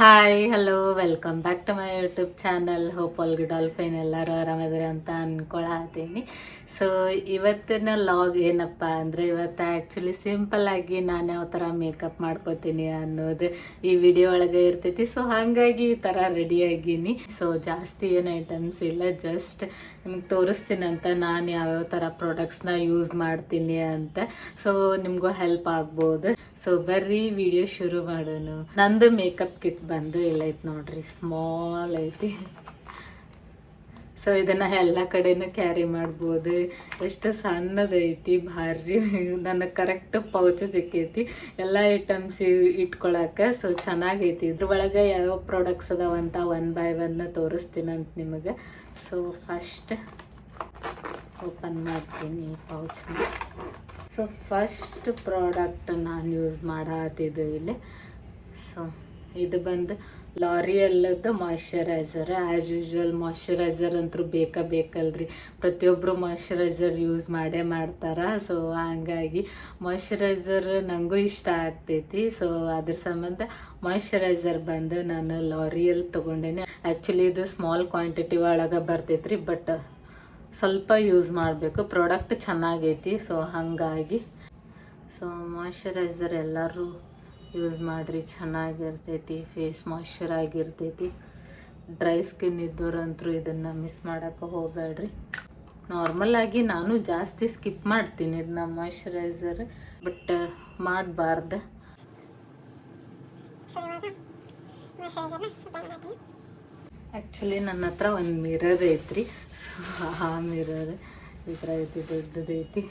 Hi hello welcome back to my YouTube channel. Hope all good all fine, ಎಲ್ಲರೂ ಆರಾಮಿದ್ರೆ ಅಂತ ಅಂದ್ಕೊಳತ್ತೀನಿ. So ಇವತ್ತಿನ log ಏನಪ್ಪ ಅಂದರೆ, ಇವತ್ತು ಆ್ಯಕ್ಚುಲಿ ಸಿಂಪಲ್ಲಾಗಿ ನಾನು ಯಾವ ಥರ ಮೇಕಪ್ ಮಾಡ್ಕೋತೀನಿ ಅನ್ನೋದು ಈ ವಿಡಿಯೋ ಒಳಗೆ ಇರ್ತೈತಿ. ಸೊ ಹಾಗಾಗಿ ಈ ಥರ ರೆಡಿಯಾಗೀನಿ. ಸೊ ಜಾಸ್ತಿ ಏನು ಐಟಮ್ಸ್ ಇಲ್ಲ, ಜಸ್ಟ್ ನಿಮ್ಗೆ ತೋರಿಸ್ತೀನಂತ ನಾನು ಯಾವ್ಯಾವ ಥರ ಪ್ರಾಡಕ್ಟ್ಸ್ನ ಯೂಸ್ ಮಾಡ್ತೀನಿ ಅಂತ. ಸೊ ನಿಮಗೂ ಹೆಲ್ಪ್ ಆಗ್ಬೋದು. ಸೊ ಬರ್ರಿ ವಿಡಿಯೋ ಶುರು ಮಾಡೋಣ. ನಂದು ಮೇಕಪ್ ಕಿಟ್ ಬಂದು ಇಲ್ಲ ಐತಿ ನೋಡ್ರಿ, ಸ್ಮಾಲ್ ಐತಿ. ಸೊ ಇದನ್ನ ಎಲ್ಲ ಕಡೆನೂ ಕ್ಯಾರಿ ಮಾಡ್ಬೋದು. ಎಷ್ಟು ಸಣ್ಣದೈತಿ, ಭಾರಿ ನನಗೆ ಕರೆಕ್ಟ್ ಪೌಚ್ ಸಿಕ್ಕೈತಿ ಎಲ್ಲ ಐಟಮ್ಸ್ ಇಟ್ಕೊಳಕ್ಕೆ. ಸೊ ಚೆನ್ನಾಗೈತಿ. ಇದ್ರ ಒಳಗೆ ಯಾವ ಪ್ರಾಡಕ್ಟ್ಸ್ ಅದಾವಂತ ಒನ್ ಬೈ ಒನ್ ತೋರಿಸ್ತೀನಂತ ನಿಮಗೆ. ಸೊ ಫಸ್ಟ್ ಓಪನ್ ಮಾಡ್ತೀನಿ ಈ ಪೌಚ್ನ. ಸೊ ಫಸ್ಟ್ ಪ್ರಾಡಕ್ಟ್ ನಾನು ಯೂಸ್ ಮಾಡತ್ತಿದ್ದು ಇಲ್ಲಿ. ಸೊ ಇದು ಬಂದು ಲಾರಿಯಲ್ಲದ್ದು ಮಾಯ್ಶ್ಚರೈಸರ್. ಆ್ಯಸ್ ಯೂಶ್ವಲ್ ಮಾಯ್ಶ್ಚರೈಸರ್ ಅಂತೂ ಬೇಕಲ್ರಿ, ಪ್ರತಿಯೊಬ್ಬರು ಮಾಯ್ಶ್ಚರೈಸರ್ ಯೂಸ್ ಮಾಡೇ ಮಾಡ್ತಾರೆ. ಸೊ ಹಂಗಾಗಿ ಮಾಯ್ಶ್ಚರೈಸರ್ ನನಗೂ ಇಷ್ಟ ಆಗ್ತೈತಿ. ಸೊ ಅದ್ರ ಸಂಬಂಧ ಮಾಯ್ಶ್ಚರೈಸರ್ ಬಂದು ನಾನು ಲಾರಿಯಲ್ ತೊಗೊಂಡೇನೆ. ಆ್ಯಕ್ಚುಲಿ ಇದು ಸ್ಮಾಲ್ ಕ್ವಾಂಟಿಟಿ ಒಳಗೆ ಬರ್ತೈತ್ರಿ, ಬಟ್ ಸ್ವಲ್ಪ ಯೂಸ್ ಮಾಡಬೇಕು. ಪ್ರಾಡಕ್ಟ್ ಚೆನ್ನಾಗೈತಿ. ಸೊ ಹಾಗಾಗಿ ಸೊ ಮಾಯ್ಶ್ಚರೈಸರ್ ಎಲ್ಲರೂ ಯೂಸ್ ಮಾಡಿರಿ, ಚೆನ್ನಾಗಿರ್ತೈತಿ. ಫೇಸ್ ಮಾಯ್ಶ್ಚರ್ ಆಗಿರ್ತೈತಿ. ಡ್ರೈ ಸ್ಕಿನ್ ಇದ್ದೋರಂತರೂ ಇದನ್ನು ಮಿಸ್ ಮಾಡೋಕ್ಕೆ ಹೋಗಬೇಡ್ರಿ. ನಾರ್ಮಲಾಗಿ ನಾನು ಜಾಸ್ತಿ ಸ್ಕಿಪ್ ಮಾಡ್ತೀನಿ ಇದನ್ನ ಮಾಯ್ಶ್ಚರೈಸರ್, ಬಟ್ ಮಾಡಬಾರ್ದು. ಆ್ಯಕ್ಚುಲಿ ನನ್ನ ಹತ್ರ ಒಂದು ಮಿರರ್ ಐತ್ರಿ. ಸೊ ಆ ಮಿರರ್ ಈ ಥರ ಐತಿ, ದೊಡ್ಡದೈತಿ.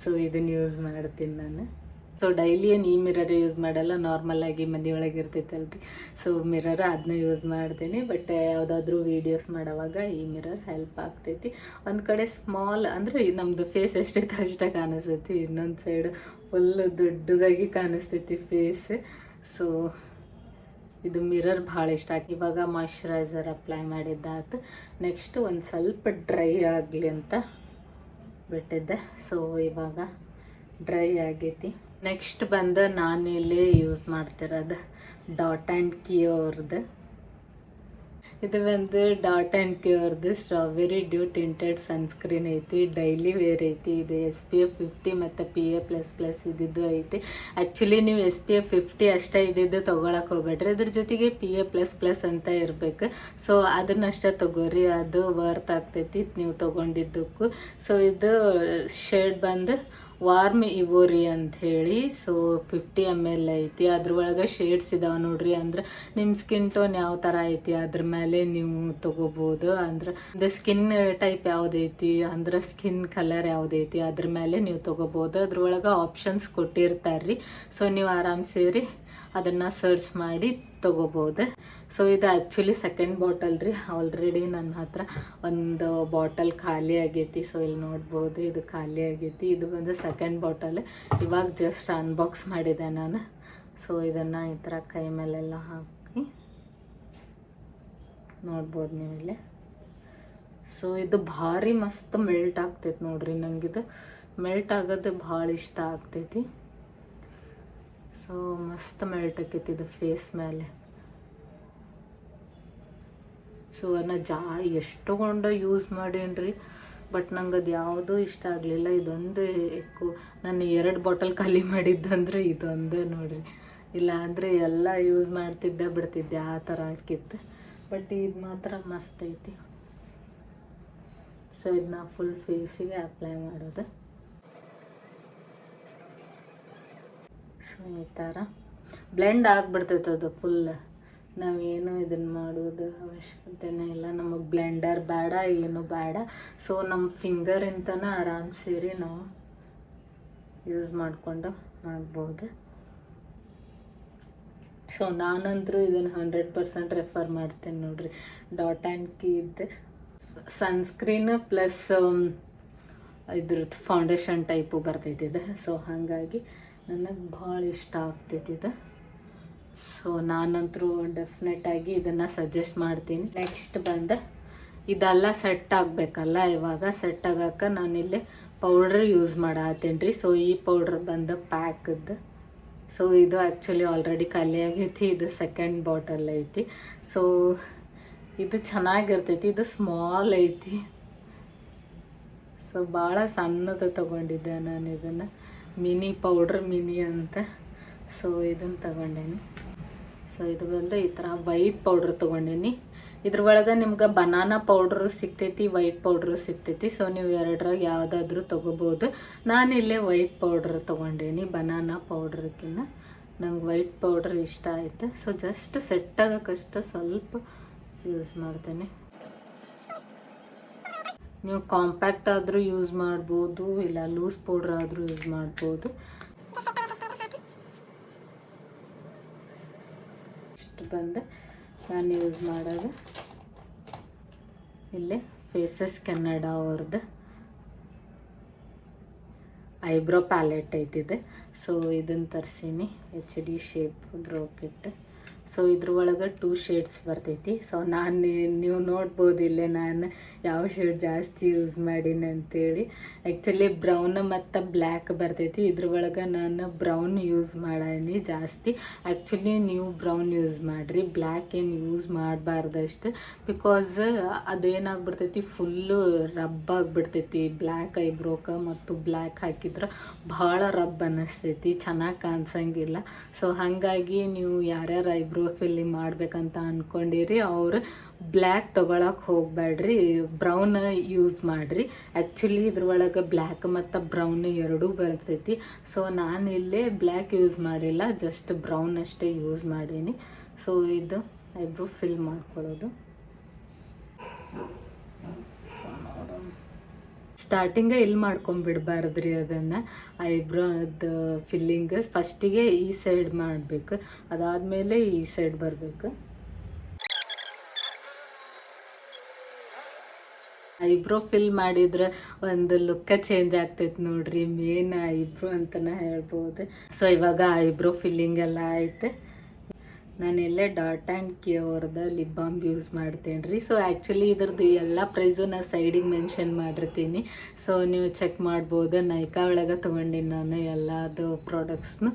ಸೊ ಇದನ್ನು ಯೂಸ್ ಮಾಡ್ತೀನಿ ನಾನು. ಸೊ ಡೈಲಿ ಏನು ಈ ಮಿರರ್ ಯೂಸ್ ಮಾಡಲ್ಲ, ನಾರ್ಮಲಾಗಿ ಮನೆಯೊಳಗೆ ಇರ್ತೈತಲ್ರಿ. ಸೊ ಮಿರರ್ ಅದನ್ನ ಯೂಸ್ ಮಾಡ್ತೀನಿ. ಬಟ್ ಯಾವುದಾದ್ರೂ ವೀಡಿಯೋಸ್ ಮಾಡೋವಾಗ ಈ ಮಿರರ್ ಹೆಲ್ಪ್ ಆಗ್ತೈತಿ. ಒಂದು ಕಡೆ ಸ್ಮಾಲ್ ಅಂದರೆ ನಮ್ಮದು ಫೇಸ್ ಎಷ್ಟೈತೆ ಅಷ್ಟೇ ಕಾಣಿಸ್ತೈತಿ, ಇನ್ನೊಂದು ಸೈಡ್ ಫುಲ್ ದೊಡ್ಡದಾಗಿ ಕಾಣಿಸ್ತೈತಿ ಫೇಸ್. ಸೊ ಇದು ಮಿರರ್ ಭಾಳ ಇಷ್ಟ ಆಗಿ. ಇವಾಗ ಮಾಯ್ಶ್ಚರೈಸರ್ ಅಪ್ಲೈ ಮಾಡಿದ್ದಾತು. ನೆಕ್ಸ್ಟ್ ಒಂದು ಸ್ವಲ್ಪ ಡ್ರೈ ಆಗಲಿ ಅಂತ ಬಿಟ್ಟಿದ್ದೆ. ಸೊ ಇವಾಗ ಡ್ರೈ ಆಗೈತಿ. ನೆಕ್ಸ್ಟ್ ಬಂದು ನಾನಿಲ್ಲಿ ಯೂಸ್ ಮಾಡ್ತಿರೋದು ಡಾಟ್ ಆ್ಯಂಡ್ ಕೀ ಅವ್ರದ್ದು. ಇದು ಬಂದು ಡಾಟ್ ಆ್ಯಂಡ್ ಕೀ ಅವ್ರದ್ದು ಸ್ಟ್ರಾಬೆರಿ ಡ್ಯೂ ಟಿಂಟೆಡ್ ಸನ್ಸ್ಕ್ರೀನ್ ಐತಿ. ಡೈಲಿ ವೇರ್ ಐತಿ. ಇದು SPF 50 ಮತ್ತು PA++ ಇದ್ದಿದ್ದು ಐತಿ. ಆ್ಯಕ್ಚುಲಿ ನೀವು SPF 50 ಅಷ್ಟೇ ಇದ್ದಿದ್ದು ತೊಗೊಳಕ್ಕೆ ಹೋಗ್ಬೇಡ್ರಿ, ಅದ್ರ ಜೊತೆಗೆ PA++ ಅಂತ ಇರಬೇಕು. ಸೊ ಅದನ್ನಷ್ಟೇ ತೊಗೋರಿ, ಅದು ವರ್ತ್ ಆಗ್ತೈತಿ ನೀವು ತೊಗೊಂಡಿದ್ದಕ್ಕೂ. ಸೊ ಇದು ಶೇಡ್ ಬಂದು ವಾರ್ಮ್ ಇವೋರಿ ಅಂಥೇಳಿ. ಸೊ 50 ml ಐತಿ. ಅದ್ರೊಳಗೆ ಶೇಡ್ಸ್ ಇದಾವೆ ನೋಡ್ರಿ. ಅಂದ್ರೆ ನಿಮ್ಮ ಸ್ಕಿನ್ ಟೋನ್ ಯಾವ ಥರ ಐತಿ ಅದ್ರ ಮೇಲೆ ನೀವು ತೊಗೋಬೋದು. ಅಂದ್ರೆ ಇದು ಸ್ಕಿನ್ ಟೈಪ್ ಯಾವುದೈತಿ, ಅಂದ್ರೆ ಸ್ಕಿನ್ ಕಲರ್ ಯಾವುದೈತಿ ಅದ್ರ ಮೇಲೆ ನೀವು ತೊಗೋಬೋದು. ಅದ್ರೊಳಗೆ ಆಪ್ಷನ್ಸ್ ಕೊಟ್ಟಿರ್ತಾರ್ರಿ. ಸೊ ನೀವು ಆರಾಮ್ ಸೇರಿ ಅದನ್ನು ಸರ್ಚ್ ಮಾಡಿ ತೊಗೋಬೋದು. ಸೊ ಇದು ಆ್ಯಕ್ಚುಲಿ ಸೆಕೆಂಡ್ ಬಾಟಲ್ ರೀ. ಆಲ್ರೆಡಿ ನನ್ನ ಹತ್ರ ಒಂದು ಬಾಟಲ್ ಖಾಲಿ ಆಗೈತಿ. ಸೊ ಇಲ್ಲಿ ನೋಡ್ಬೋದು, ಇದು ಖಾಲಿ ಆಗೈತಿ. ಇದು ಬಂದು ಸೆಕೆಂಡ್ ಬಾಟಲ್. ಇವಾಗ ಜಸ್ಟ್ ಅನ್ಬಾಕ್ಸ್ ಮಾಡಿದೆ ನಾನು. ಸೊ ಇದನ್ನು ಈ ಥರ ಕೈ ಮೇಲೆಲ್ಲ ಹಾಕಿ ನೋಡ್ಬೋದು ನೀವಿಲ್ಲಿ. ಸೊ ಇದು ಭಾರಿ ಮಸ್ತ್ ಮೆಲ್ಟ್ ಆಗ್ತೈತಿ ನೋಡ್ರಿ. ನಂಗಿದು ಮೆಲ್ಟ್ ಆಗೋದು ಭಾಳ ಇಷ್ಟ ಆಗ್ತೈತಿ. ಸೊ ಮಸ್ತ್ ಮೆಲ್ಟ್ ಆಕೈತಿ ಇದು ಫೇಸ್ ಮೇಲೆ. ಸೊ ಎಷ್ಟೊಂದು ಯೂಸ್ ಮಾಡೇನ್ರಿ, ಬಟ್ ನಂಗೆ ಅದು ಯಾವುದೂ ಇಷ್ಟ ಆಗಲಿಲ್ಲ. ಇದೊಂದು ನಾನು 2 ಬಾಟಲ್ ಖಾಲಿ ಮಾಡಿದ್ದಂದ್ರೆ ಇದೊಂದೇ ನೋಡ್ರಿ. ಇಲ್ಲ ಅಂದರೆ ಎಲ್ಲ ಯೂಸ್ ಮಾಡ್ತಿದ್ದೆ ಬಿಡ್ತಿದ್ದೆ, ಆ ಥರ ಆಕಿತ್ತು. ಬಟ್ ಇದು ಮಾತ್ರ ಮಸ್ತ್ ಐತಿ. ಸೊ ಇದನ್ನ ಫುಲ್ ಫೇಸಿಗೆ ಅಪ್ಲೈ ಮಾಡೋದು. ಸೊ ಈ ಥರ ಬ್ಲೆಂಡ್ ಆಗಿಬಿಡ್ತೈತೆ ಅದು ಫುಲ್. ನಾವೇನು ಇದನ್ನು ಮಾಡೋದು ಅವಶ್ಯಕತೆನೇ ಇಲ್ಲ. ನಮಗೆ ಬ್ಲೆಂಡರ್ ಬೇಡ, ಏನು ಬೇಡ. ಸೊ ನಮ್ಮ ಫಿಂಗರಿಂದನೇ ಆರಾಮ್ ಸೇರಿ ನಾವು ಯೂಸ್ ಮಾಡಿಕೊಂಡು ಮಾಡ್ಬೋದು. ಸೊ ನಾನಂತರೂ ಇದನ್ನು 100% ರೆಫರ್ ಮಾಡ್ತೇನೆ ನೋಡ್ರಿ. ಡಾಟ್ ಆ್ಯಂಡ್ ಕೀ ಇದ್ದು ಸನ್ಸ್ಕ್ರೀನ್ ಪ್ಲಸ್ ಇದ್ರದ್ದು ಫೌಂಡೇಶನ್ ಟೈಪು ಬರ್ತೈತಿದೆ. ಸೊ ಹಾಗಾಗಿ ನನಗೆ ಭಾಳ ಇಷ್ಟ ಆಗ್ತೈತಿ ಇದು. ಸೊ ನಾನಂತರೂ ಡೆಫಿನೆಟಾಗಿ ಇದನ್ನು ಸಜೆಸ್ಟ್ ಮಾಡ್ತೀನಿ. ನೆಕ್ಸ್ಟ್ ಬಂದು ಇದೆಲ್ಲ ಸೆಟ್ ಆಗಬೇಕಲ್ಲ, ಇವಾಗ ಸೆಟ್ ಆಗೋಕ್ಕೆ ನಾನಿಲ್ಲಿ ಪೌಡ್ರ್ ಯೂಸ್ ಮಾಡತ್ತೀನಿ ರೀ. ಸೊ ಈ ಪೌಡ್ರ್ ಬಂದು ಪ್ಯಾಕದ್ದು. ಸೊ ಇದು ಆ್ಯಕ್ಚುಲಿ ಆಲ್ರೆಡಿ ಖಾಲಿ ಆಗೈತಿ, ಇದು ಸೆಕೆಂಡ್ ಬಾಟಲ್ ಐತಿ. ಸೊ ಇದು ಚೆನ್ನಾಗಿರ್ತೈತಿ, ಇದು ಸ್ಮಾಲ್ ಐತಿ. ಸೊ ಭಾಳ ಸಣ್ಣದ ತೊಗೊಂಡಿದ್ದೆ ನಾನು ಇದನ್ನು, ಮಿನಿ ಪೌಡ್ರ್ ಮಿನಿ ಅಂತ. ಸೊ ಇದನ್ನು ತಗೊಂಡೇನಿ. ಸೊ ಇದು ಬಂದು ಈ ಥರ ವೈಟ್ ಪೌಡ್ರ್ ತೊಗೊಂಡೇನಿ. ಇದ್ರೊಳಗೆ ನಿಮ್ಗೆ ಬನಾನಾ ಪೌಡ್ರು ಸಿಗ್ತೈತಿ, ವೈಟ್ ಪೌಡ್ರು ಸಿಗ್ತೈತಿ. ಸೊ ನೀವು ಎರಡರಾಗ ಯಾವುದಾದ್ರೂ ತೊಗೋಬೋದು. ನಾನಿಲ್ಲೇ ವೈಟ್ ಪೌಡ್ರ್ ತೊಗೊಂಡೇನಿ ಬನಾನಾ ಪೌಡ್ರಕ್ಕಿಂತ. ನಂಗೆ ವೈಟ್ ಪೌಡ್ರ್ ಇಷ್ಟ ಆಯ್ತು. ಸೊ ಜಸ್ಟ್ ಸೆಟ್ ಆಗೋಕ್ಕಷ್ಟು ಸ್ವಲ್ಪ ಯೂಸ್ ಮಾಡ್ತೇನೆ. ನೀವು ಕಾಂಪ್ಯಾಕ್ಟ್ ಆದರೂ ಯೂಸ್ ಮಾಡ್ಬೋದು, ಇಲ್ಲ ಲೂಸ್ ಪೌಡ್ರ್ ಆದರೂ ಯೂಸ್ ಮಾಡ್ಬೋದು. ಇಷ್ಟು ಬಂದು ನಾನು ಯೂಸ್ ಮಾಡೋದು ಇಲ್ಲೇ ಫೇಸಸ್ ಕೆನಡಾ ಅವ್ರದ್ದು ಐಬ್ರೋ ಪ್ಯಾಲೆಟ್ ಐತಿದೆ. ಸೊ ಇದನ್ನು ತರಿಸೀನಿ, HD shape bro kit. So ಇದ್ರೊಳಗೆ 2 ಶೇಡ್ಸ್ ಬರ್ತೈತಿ. ಸೊ ನೀವು ನೋಡ್ಬೋದು ಇಲ್ಲೇ ನಾನು ಯಾವ ಶೇಡ್ ಜಾಸ್ತಿ ಯೂಸ್ ಮಾಡೀನಿ ಅಂತೇಳಿ. ಆ್ಯಕ್ಚುಲಿ ಬ್ರೌನ್ ಮತ್ತು ಬ್ಲ್ಯಾಕ್ ಬರ್ತೈತಿ, ಇದ್ರೊಳಗೆ ನಾನು ಬ್ರೌನ್ ಯೂಸ್ ಮಾಡೀನಿ ಜಾಸ್ತಿ. ಆ್ಯಕ್ಚುಲಿ ನೀವು ಬ್ರೌನ್ ಯೂಸ್ ಮಾಡಿರಿ, ಬ್ಲ್ಯಾಕ್ ಏನು ಯೂಸ್ ಮಾಡಬಾರ್ದಷ್ಟು. ಬಿಕಾಸ್ ಅದೇನಾಗ್ಬಿಡ್ತೈತಿ, ಫುಲ್ಲು ರಬ್ ಆಗಿಬಿಡ್ತೈತಿ ಬ್ಲ್ಯಾಕ್ ಐಬ್ರೋಕ್ಕೆ. ಮತ್ತು ಬ್ಲ್ಯಾಕ್ ಹಾಕಿದ್ರೆ ಭಾಳ ರಬ್ ಅನ್ನಿಸ್ತೈತಿ, ಚೆನ್ನಾಗಿ ಕಾಣಿಸಂಗಿಲ್ಲ. ಸೊ ಹಾಗಾಗಿ ನೀವು ಯಾರ್ಯಾರು ಐಬ್ರೋ ಫಿಲ್ಲಿಂಗ್ ಮಾಡ್ಬೇಕಂತ ಅಂದ್ಕೊಂಡಿರಿ ಅವ್ರು ಬ್ಲ್ಯಾಕ್ ತೊಗೊಳಕ್ಕೆ ಹೋಗಬೇಡ್ರಿ, ಬ್ರೌನ್ ಯೂಸ್ ಮಾಡಿರಿ. ಆ್ಯಕ್ಚುಲಿ ಇದ್ರೊಳಗೆ ಬ್ಲ್ಯಾಕ್ ಮತ್ತು ಬ್ರೌನ್ ಎರಡೂ ಬರ್ತೈತಿ. ಸೊ ನಾನು ಇಲ್ಲೇ ಬ್ಲ್ಯಾಕ್ ಯೂಸ್ ಮಾಡಿಲ್ಲ, ಜಸ್ಟ್ ಬ್ರೌನ್ ಅಷ್ಟೇ ಯೂಸ್ ಮಾಡೀನಿ. ಸೊ ಇದು ಐಬ್ರೋ ಫಿಲ್ ಮಾಡ್ಕೊಳ್ಳೋದು. ಸ್ಟಾರ್ಟಿಂಗೇ ಇಲ್ಲಿ ಮಾಡ್ಕೊಂಬಿಡ್ಬಾರ್ದ್ರಿ ಅದನ್ನು, ಐಬ್ರೋದ ಫಿಲ್ಲಿಂಗ್ ಫಸ್ಟಿಗೆ ಈ ಸೈಡ್ ಮಾಡಬೇಕು, ಅದಾದಮೇಲೆ ಈ ಸೈಡ್ ಬರಬೇಕು. ಐಬ್ರೋ ಫಿಲ್ ಮಾಡಿದ್ರೆ ಒಂದು ಲುಕ್ಕ ಚೇಂಜ್ ಆಗ್ತೈತೆ ನೋಡ್ರಿ, ಮೇನ್ ಐಬ್ರೋ ಅಂತಲೇ ಹೇಳ್ಬೋದು. ಸೊ ಇವಾಗ ಐಬ್ರೋ ಫಿಲ್ಲಿಂಗ್ ಎಲ್ಲ ಆಯ್ತು. ನಾನೆಲ್ಲೇ ಡಾಟ್ ಆ್ಯಂಡ್ ಕಿ ಅವ್ರದ್ದು ಲಿಪ್ ಬಾಮ್ ಯೂಸ್ ಮಾಡ್ತೇನೆ ರೀ. ಸೊ ಆ್ಯಕ್ಚುಲಿ ಇದ್ರದ್ದು ಎಲ್ಲ ಪ್ರೈಸು ನಾನು ಸೈಡಿಗೆ ಮೆನ್ಷನ್ ಮಾಡಿರ್ತೀನಿ. ಸೊ ನೀವು ಚೆಕ್ ಮಾಡ್ಬೋದು. ನೈಕಾ ಒಳಗೆ ತೊಗೊಂಡಿನಿ ನಾನು ಎಲ್ಲದು ಪ್ರಾಡಕ್ಟ್ಸ್ನು.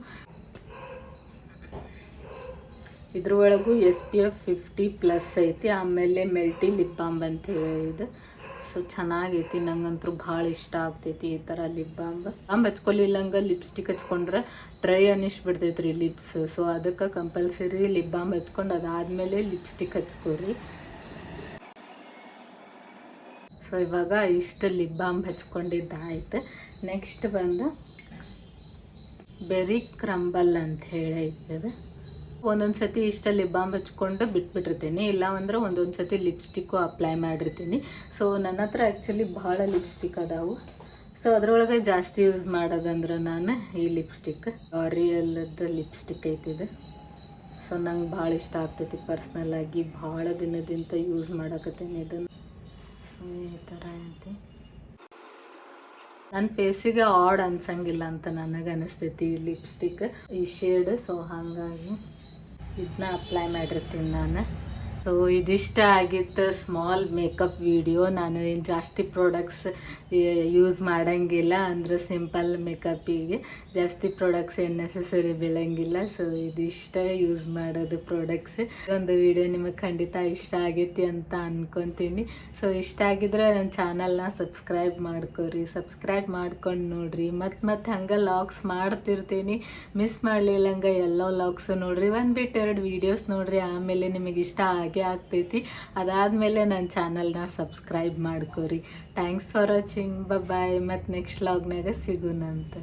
ಇದ್ರೊಳಗೂ SPF 50+ ಐತಿ. ಆಮೇಲೆ ಮೆಲ್ಟಿ ಲಿಪ್ ಬಾಮ್ ಅಂತ ಹೇಳಿದ್ದು. ಸೊ ಚೆನ್ನಾಗೈತಿ, ನಂಗಂತೂ ಭಾಳ ಇಷ್ಟ ಆಗ್ತೈತಿ ಈ ಥರ ಲಿಪ್ ಬಾಂಬ್. ಹಚ್ಕೊಲಿಲ್ಲಂಗೆ ಲಿಪ್ಸ್ಟಿಕ್ ಹಚ್ಕೊಂಡ್ರೆ ಡ್ರೈ ಅನ್ನಿಸ್ಬಿಡ್ತೈತೆ ರೀ ಲಿಪ್ಸ್. ಸೊ ಅದಕ್ಕೆ ಕಂಪಲ್ಸರಿ ಲಿಪ್ ಬಾಂಬ್ ಹಚ್ಕೊಂಡು ಅದಾದಮೇಲೆ ಲಿಪ್ಸ್ಟಿಕ್ ಹಚ್ಕೊರಿ. ಸೊ ಇವಾಗ ಇಷ್ಟು ಲಿಪ್ ಬಾಂಬ್ ಹಚ್ಕೊಂಡಿದ್ದಾಯ್ತು. ನೆಕ್ಸ್ಟ್ ಬಂದು ಬೆರಿ ಕ್ರಂಬಲ್ ಅಂತ ಹೇಳೈತದ. ಒಂದೊಂದು ಸತಿ ಇಷ್ಟ ಲಿಪ್ ಬಾಂಬ್ ಹಚ್ಕೊಂಡು ಬಿಟ್ಬಿಟ್ಟಿರ್ತೀನಿ, ಇಲ್ಲ ಅಂದ್ರೆ ಒಂದೊಂದು ಸತಿ ಲಿಪ್ಸ್ಟಿಕ್ಕು ಅಪ್ಲೈ ಮಾಡಿರ್ತೀನಿ. ಸೊ ನನ್ನ ಹತ್ರ ಆ್ಯಕ್ಚುಲಿ ಭಾಳ ಲಿಪ್ಸ್ಟಿಕ್ ಅದಾವು. ಸೊ ಅದರೊಳಗೆ ಜಾಸ್ತಿ ಯೂಸ್ ಮಾಡೋದಂದ್ರೆ ನಾನು ಈ ಲಿಪ್ಸ್ಟಿಕ್ ಆರಿಯಲ್ದ ಲಿಪ್ಸ್ಟಿಕ್ ಐತಿದೆ. ಸೊ ನಂಗೆ ಭಾಳ ಇಷ್ಟ ಆಗ್ತೈತಿ ಪರ್ಸ್ನಲ್ಲಾಗಿ, ಭಾಳ ದಿನದಿಂದ ಯೂಸ್ ಮಾಡಕತ್ತೀನಿ ಇದನ್ನು. ಸೊ ಈ ಥರ ಐತಿ, ನನ್ನ ಫೇಸಿಗೆ ಆಡ್ ಅನ್ಸಂಗಿಲ್ಲ ಅಂತ ನನಗೆ ಅನಿಸ್ತೈತಿ ಈ ಲಿಪ್ಸ್ಟಿಕ್, ಈ ಶೇಡ್. ಸೊ ಹಾಗಾಗಿ ಇದನ್ನ ಅಪ್ಲೈ ಮಾಡಿರ್ತೀನಿ ನಾನು. ಸೊ ಇದಿಷ್ಟ ಆಗಿತ್ತು ಸ್ಮಾಲ್ ಮೇಕಪ್ ವಿಡಿಯೋ. ನಾನು ಏನು ಜಾಸ್ತಿ ಪ್ರಾಡಕ್ಟ್ಸ್ ಯೂಸ್ ಮಾಡೋಂಗಿಲ್ಲ, ಅಂದರೆ ಸಿಂಪಲ್ ಮೇಕಪ್ಪಿಗೆ ಜಾಸ್ತಿ ಪ್ರಾಡಕ್ಟ್ಸ್ ಏನು ನೆಸಸರಿ ಬೀಳಂಗಿಲ್ಲ. ಸೊ ಇದಿಷ್ಟ ಯೂಸ್ ಮಾಡೋದು ಪ್ರಾಡಕ್ಟ್ಸ್. ಒಂದು ವಿಡಿಯೋ ನಿಮಗೆ ಖಂಡಿತ ಇಷ್ಟ ಆಗೈತಿ ಅಂತ ಅನ್ಕೊತೀನಿ. ಸೊ ಇಷ್ಟ ಆಗಿದ್ರೆ ನನ್ನ ಚಾನಲ್ನ ಸಬ್ಸ್ಕ್ರೈಬ್ ಮಾಡ್ಕೊರಿ, ಸಬ್ಸ್ಕ್ರೈಬ್ ಮಾಡ್ಕೊಂಡು ನೋಡಿರಿ. ಮತ್ತು ಹಂಗೆ ಲಾಗ್ಸ್ ಮಾಡ್ತಿರ್ತೀನಿ, ಮಿಸ್ ಮಾಡಲಿಲ್ಲಂಗೆ ಎಲ್ಲ ಲಾಗ್ಸು ನೋಡಿರಿ. ಒಂದು ಬಿಟ್ಟು 2 ವೀಡಿಯೋಸ್ ನೋಡಿರಿ, ಆಮೇಲೆ ನಿಮಗೆ ಇಷ್ಟ ಆಗ್ತೈತಿ. ಅದಾದಮೇಲೆ ನನ್ನ ಚಾನಲ್ನ ಸಬ್ಸ್ಕ್ರೈಬ್ ಮಾಡ್ಕೊರಿ. ಥ್ಯಾಂಕ್ಸ್ ಫಾರ್ ವಾಚಿಂಗ್, ಬಾಯ್. ಮತ್ತು ನೆಕ್ಸ್ಟ್ ಲಾಗ್ನಾಗ ಸಿಗೋಣಂತ.